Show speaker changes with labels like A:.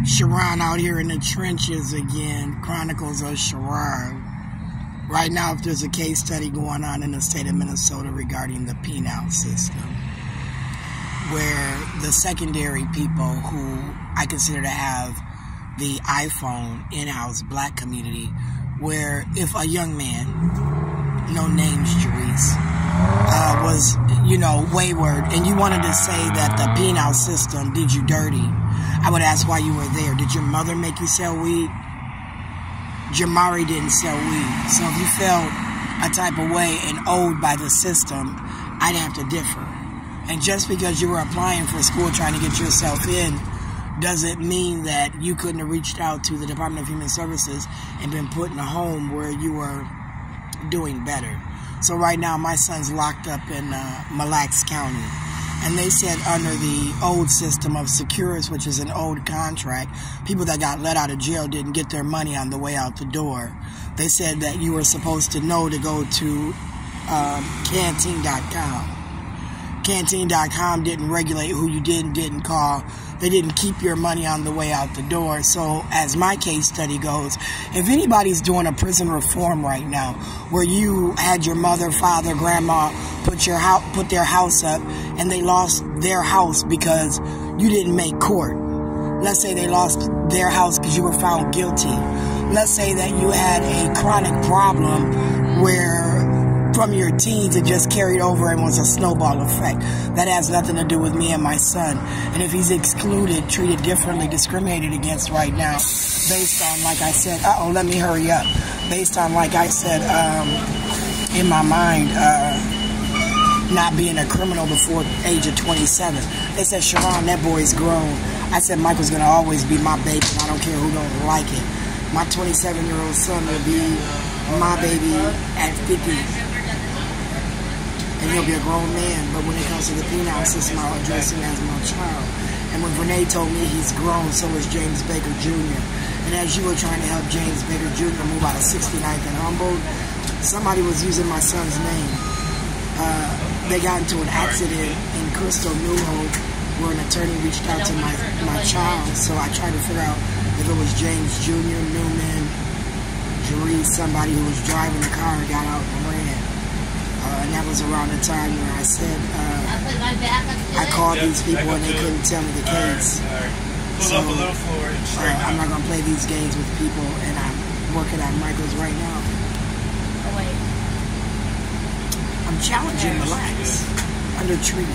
A: Sharon out here in the trenches again. Chronicles of Sharon. Right now, if there's a case study going on in the state of Minnesota regarding the penal system, where the secondary people who I consider to have the iPhone in-house black community, where if a young man, no names, Jerice, was, wayward, and you wanted to say that the penal system did you dirty, I would ask why you were there. Did your mother make you sell weed? Jamari didn't sell weed. So if you felt a type of way and owed by the system, I'd have to differ. And just because you were applying for school trying to get yourself in doesn't mean that you couldn't have reached out to the Department of Human Services and been put in a home where you were doing better. So right now my son's locked up in Mille Lacs County. And they said under the old system of Securus, which is an old contract, people that got let out of jail didn't get their money on the way out the door. They said that you were supposed to know to go to canteen.com. Canteen.com didn't regulate who you did and didn't call. They didn't keep your money on the way out the door. So as my case study goes, if anybody's doing a prison reform right now where you had your mother, father, grandma put their house up and they lost their house because you didn't make court. Let's say they lost their house because you were found guilty. Let's say that you had a chronic problem where from your teens it just carried over and was a snowball effect. That has nothing to do with me and my son. And if he's excluded, treated differently, discriminated against right now, based on, like I said, let me hurry up. Based on, like I said, in my mind, not being a criminal before age of 27. They said, Sharon, that boy's grown. I said, Michael's going to always be my baby, and I don't care who don't like it. My 27-year-old son will be my baby at 50. And he'll be a grown man, but when it comes to the penal system, I'll address him as my child. And when Renee told me he's grown, so is James Baker Jr. And as you were trying to help James Baker Jr. move out of 69th and Humboldt, somebody was using my son's name. They got into an accident in Crystal, New Hope, where an attorney reached out to my child. So I tried to figure out if it was James Jr., Newman, Jerice, somebody who was driving the car and got out and ran. And that was around the time where I said, I called these people and they couldn't tell me the case. So I'm not going to play these games with people, and I'm working on Michael's right now. I'm challenging Mille Lacs under treaty.